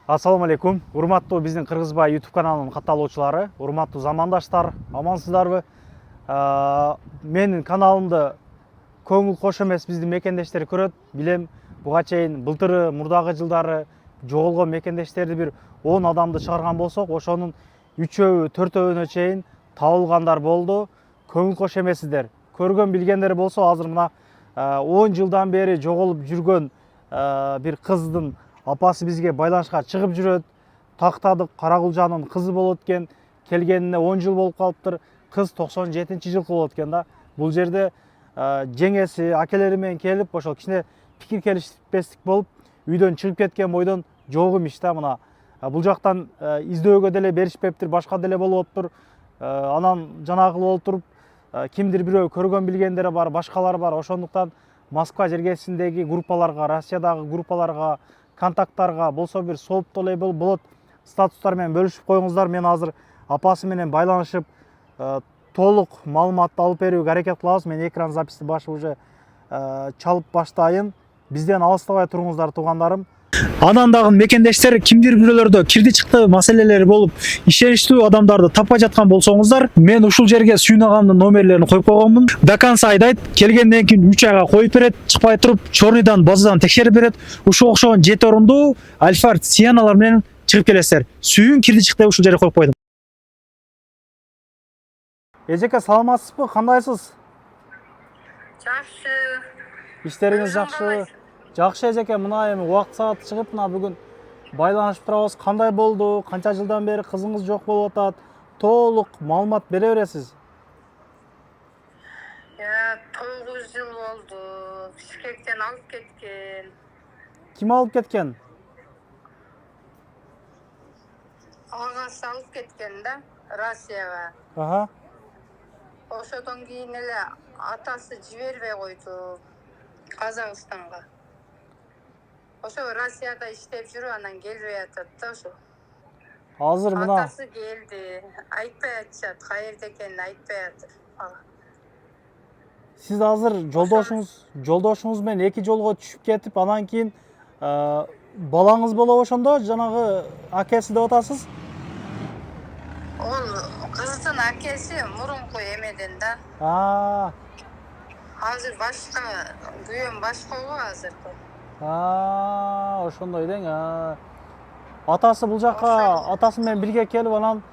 Ассаламу алейкум. Урматтуу биздин Кыргызбай YouTube каналынын катталуучулары, урматтуу замандаштар, амансыздарбы? Менин каналымды көңүл кош эмес биздин мекендештер көрөт. Билем, буга чейин былтыры, мурдагы жылдары жоголгон мекендештерди бир 10 адамды чыгарган болсок, ошонун 3-өө, 4-өөнө чейин табылгандар болду. Көңүл кош эмессиздер. Көргөн билгендер болсо, азыр мына 10 жылдан бери жоголуп жүргөн бир кыздын апасы бизге байланышка чыгып жүрөт. Тактадык, Каракулжанын кызы болот экен. Келгенине 10 жыл болуп калыптыр. Кыз 97-жылкы болот экен да. Бул жерде жеңеси, акелери менен келип, ошол кичине пикир келишпестик болуп, үйдөн чыгып кеткен бойдон жок имиш да. Мына бул жактан издөөгө деле беришпептир, башка деле болуп атыптыр. Анан жанагы болуп туруп, кимдир бирөө көргөн билгендери бар, башкалар бар. Ошондуктан Москва жергесиндеги группаларга, Россиядагы группаларга, контакттарга болсо бир сооптуу эле болот, статустар менен бөлүшүп коюңуздар. Мен азыр апасы менен байланышып, толук маалыматты алып берүүгө аракет кылабыз. Мен экран записти башы уже чалып баштайын. Бизден алыстабай туруңуздар, туугандарым. Анан дагы мекендештер кимдир бирөөлөрдө кирди чыкты маселелери болуп, ишеничтүү адамдарды таппай жаткан болсоңуздар, мен ушул жерге Сүйүн агамдын номерлерин коюп койгонмун. До конца айдайт, келгенден кийин 3 айга коюп берет, чыкпай туруп, чорныйдан, базадан текшерип берет. Ушул окшогон 7 орунду Альфард Сиеналар менен чыгып келесиздер. Сүйүн кирди чыкты ушул жерге коюп койдум. Эжеке, саламатсызбы? Кандайсыз? Жакшы. Иштериңиз жакшы? Жакшы эжеке, мына эми убакыт саат чыгып, мына бүгүн байланышып турабыз. Кандай болду? Канча жылдан бери кызыңыз жок болуп атат? Толук маалымат бере бересиз. 9 жыл болду. Бишкектен алып кеткен. Ким алып кеткен? Агасы алып кеткен да, Россияга. Аха. Ошодон кийин эле атасы жибербей койду Казакстанга. Ошо Россияда иштеп жүрүп, анан келбей атат да ошо. Азыр мына Атасы келди, айтпай атышат, каерде экенин айтпай атыр. сиз азыр жолдошуңуз менен 2 жолго түшүп кетип, анан кийин балаңыз болобу ошондо, жанагы акеси деп атасыз? Ол кыздын акеси мурунку эмеден да. Азыр башка, күйөөм башка го азыркы. Ошондой дең. Атасы бул жака атасы менен бирге келип, анан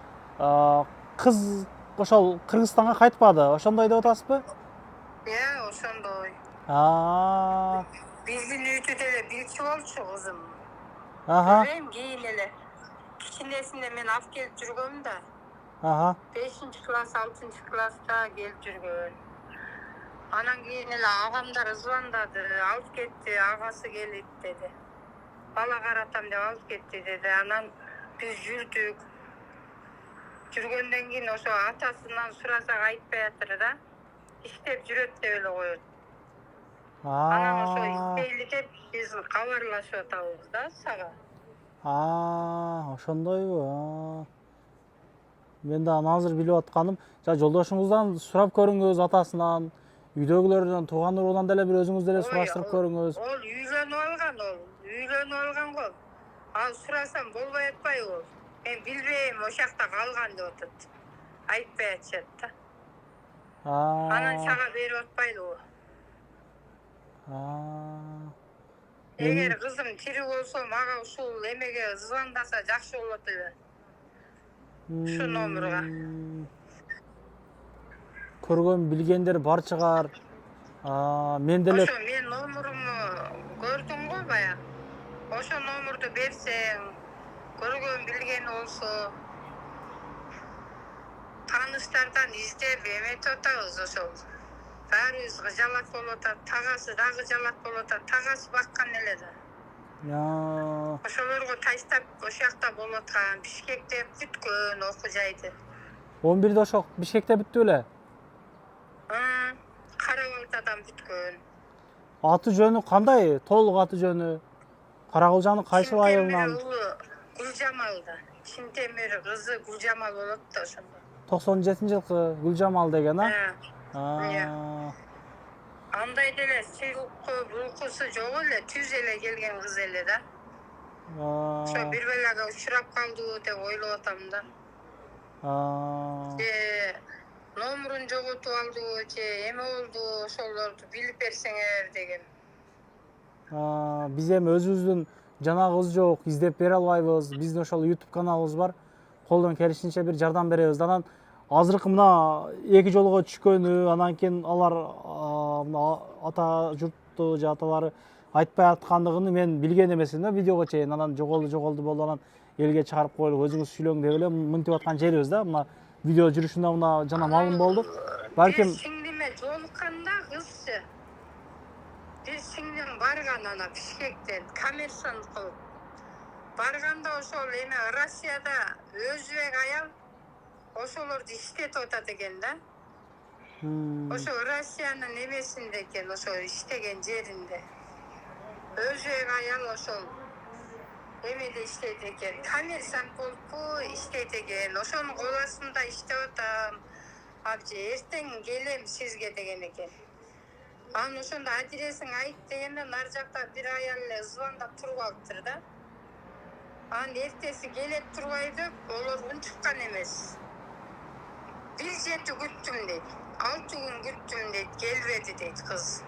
кыз ошол Кыргызстанга кайтпады. Ошондой деп атасызбы? Ошондой. Биздин үйдө деле бирчи болчу кызым. Билбейм, кийин эле кичинесинде мен алып келип жүргөм да. 5-класс, 6-класста келип жүргөн. Анан кийин эле агамдар звондады, алып кетти, агасы келип деди. Бала каратам деп алып кетти деди. Анан биз жүрдүк. Жүргөндөн кийин ошо атасынан сурасак айтпай атыр да. Иштеп жүрөт деп эле коет. Анан ошо иштейли деп биз кабарлашып атабыз да сага. Ошондойбу. Мен да азыр билип атканым, жолдошуңуздан сурап көрүңүз, атасынан, үйдөгүлөрдөн, тууган уругунан деле бир өзүңүз деле сураштырып көрүңүз. Ол үйлөнүп алган го. Ал сурасам болбой атпайбы ол? Мен билбейм, ошакта калган деп атат. Айтпай атышат да. Анан сага берип атпайдыбы? Эгер кызым тирүү болсо, мага ушул эмеге звондаса жакшы болот эле. Ушу номерге. Көргөн билгендер бар чыгар. Мен деле ошо мен номерумду көрдүң го бая. Ошо номерду берсең, көргөн билгени болсо, тааныштардан издеп эметип атабыз ошол. Баарыбыз жалат болуп атат, тагасы дагы жалат болуп атат, тагасы баккан эле да. Ошолорго таштап ошакта болуп аткан, Бишкекте бүткөн окуу жайды. 11-де ошо Бишкекте бүттү эле? Карабалтадан бүткөн. Аты жөнү кандай? Толук аты жөнү? Каракулжанын кайсы айылынан? Гүлжамалда. Чинтемир кызы Гүлжамал болот да ошондо. 97-жылкы Гүлжамал деген, Андай деле сыйлыккы булкусу жок эле, түз эле келген кыз эле да. Ошо бир белеге учурап калдыбы деп ойлоп атам да. Же номерун жоготуп алдыбы же эме болду, ошолорду билип берсеңер деген. Биз эми өзүбүздүн жанагыбыз жок, издеп бере албайбыз. Биздин ошол YouTube каналыбыз бар. Колдон келишинче бир жардам беребиз. Анан азыркы мына 2 жолго түшкөнү, анан кийин алар ата журтту же аталары айтпай аткандыгын мен билген эмес элем да видеого чейин. Анан жоголду болду, анан элге чыгарып коелук, өзүңүз сүйлөң деп эле мынтип аткан жерибиз да. Мына видео жүрүшүндө мына жана маалым болду. Балким сиңдиме жолукканда кызчы. Бир сиңдим барган ана Бишкектен коммерсант кылып. Барганда ошол эме Россияда өзбек аял ошолорду иштетип атат экен да. Ошо Россиянын эмесинде экен, ошо иштеген жеринде. Өзбек аял ошол эмеде иштейт экен. Коммерсант болупу иштейт экен. Ошонун кол астында иштеп атам. Абже эртең келем сизге деген экен. Анан ошондо адресиң айт дегенде нар жакта бир аял эле звондап туруп алыптыр да. Анан эртеси келет турбай деп, олор унчуккан эмес. 1-7 күттүм дейт. 6 күн күттүм дейт, келбеди дейт кыз.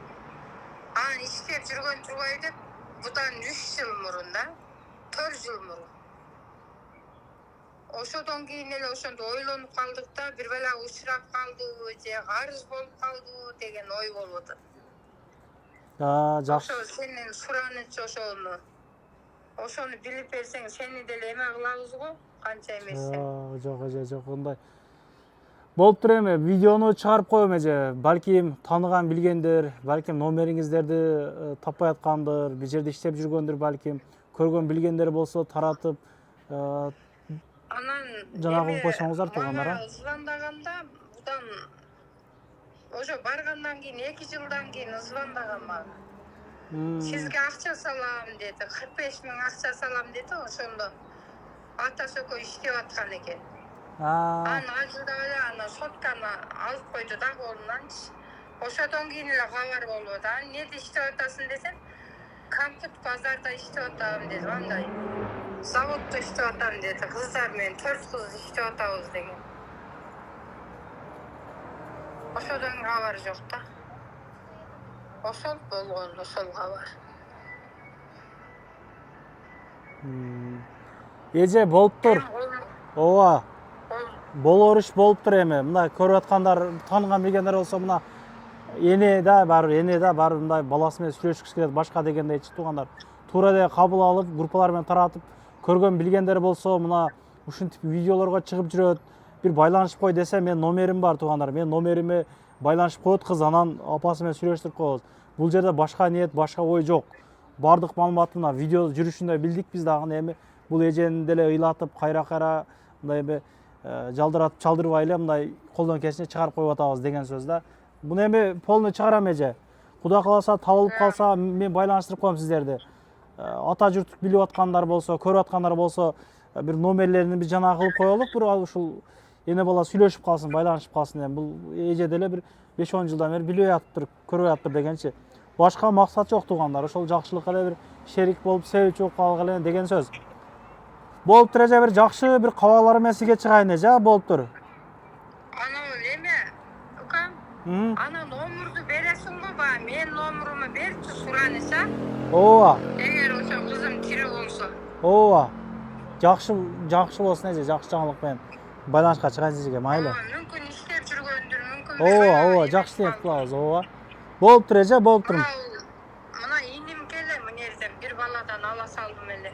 Анан иштеп жүргөн турбай деп, будан 3 жыл мурун да, 4 жыл мурун. Ошодон кийин эле ошондо ойлонуп калдык да, бир бала учурап калдыбы же карыз болуп калдыбы деген ой болуп атат. Жакшы. Ошо сенин суранычы ошону. Ошону билип берсең, сени деле эме кылабыз го, канча эмессең. Жок, ындай. Болуптур эми, видеону чыгарып коем эже. Балким тааныган билгендер, балким номериңиздерди таппай аткандыр, бир жерде иштеп жүргөндүр, балким көргөн билгендер болсо таратып Анан жанагы койсоңуздар туугандар. Звондаганда будан ошо баргандан кийин 2 жылдан кийин звондаган мага. Сизге акча салам деди, 45 000 акча салам деди, ошондо атасы экөө иштеп аткан экен. Анан ажылдап эле ана сотканы алып койду да колунанчы. Ошодон кийин эле кабар болду. Анан эмнеде иштеп атасың десем, Кампут базарда иштеп атам деди. Андай заводдо иштеп атам деди. Кыздар менен 4 кыз иштеп атабыз деген. Ошодон кабар жок да. Ошол болгон, ошол кабар. Эже болуптур. Ооба. Болор иш болуптур эми. Мына көрүп аткандар, тааныган билгендер болсо мына эне да бар мындай баласы менен сүйлөшкүсү келет, башка дегендейчи туугандар. Туура эле кабыл алып, группалар менен таратып, көргөн билгендер болсо мына ушинтип видеолорго чыгып жүрөт, бир байланышып кой десе, мен номерим бар туугандар. Мен номериме байланышып коет кыз, анан апасы менен сүйлөштүрүп коебуз. Бул жерде башка ниет, башка ой жок. Бардык маалыматты мына видео жүрүшүндө билдик биз дагы. Эми бул эжени деле ыйлатып, кайра мындай эми жалдыратып чалдырбай эле мындай колдон келишинче чыгарып коюп атабыз деген сөз да. Буну эми полный чыгарам эже. Кудай кааласа табылып калса мен байланыштырып коем сиздерди. Ата журт билип аткандар болсо, көрүп аткандар болсо, бир номерлерин бир жана кылып коелук, бир ушул эне бала сүйлөшүп калсын, байланышып калсын. Эми бул эже деле бир 5-10 жылдан бери билип атыптыр, көрүп атыптыр дегенчи. Башка максат жок туугандар. Ошол жакшылыкка эле бир шерик болуп, себепчи болуп калгыла эле деген сөз. Болуптур эже, бир жакшы бир кабарлар менен сизге чыгайын эже, болуптур. Анан эме, укам, ана номерду бересиң го, ба, мен номеруму берчи сураныша. Ооба. Эгер ошо кызым тирүү болсо. Ооба. Жакшы болсун эже, жакшы жаңылык менен байланышка чыгайын сизге, майлы. Мүмкүн иштеп жүргөндүр, мүмкүн. Ооба, жакшы ниет кылабыз, ооба. Болуптур эже, болуптур. Мына иним келе мынерден бир баладан ала салдым эле.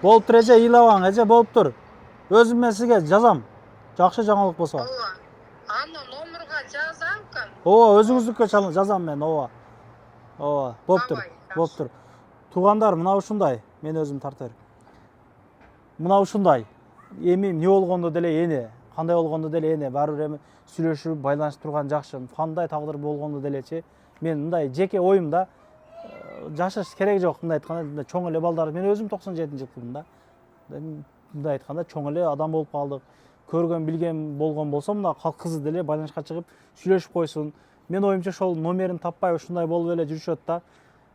Болуптур эже, ыйлабаң эже, болуптур. Өзүм мен сизге жазам. Жакшы жаңылык болсо. Ооба. Аны номерга жазам кам. Ооба, өзүңүздүккө жазам мен, ооба. Ооба, болуптур. Туугандар, мына ушундай, мен өзүм тарта берем. Мына ушундай. Эми эмне болгондо деле эне, кандай болгондо деле эне, баары бир эми сүйлөшүп, байланышып турган жакшы. Кандай тагдыр болгондо делечи, мен мындай жеке оюм да, жашаш керек жок, мындай айтканда, чоң эле балдар, мен өзүм 97-жылкымын да. Мындай айтканда, чоң эле адам болуп калдык. Көргөн, билген болгон болсо, мына кызы деле байланышка чыгып, сүйлөшүп койсун. Мен оюмча ошол номерин таппай ушундай болуп эле жүрүшөт да.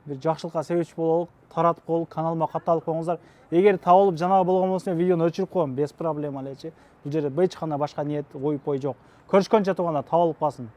бир жакшылыкка себепчи бололук, таратып коелук, каналыма катталып коюңуздар. Эгер табылып жанагы болгон болсо мен видеону өчүрүп коем, без проблема элечи. Бул жерде эч кандай башка ниет, ой жок. Көрүшкөнчө туугандар, табылып калсын.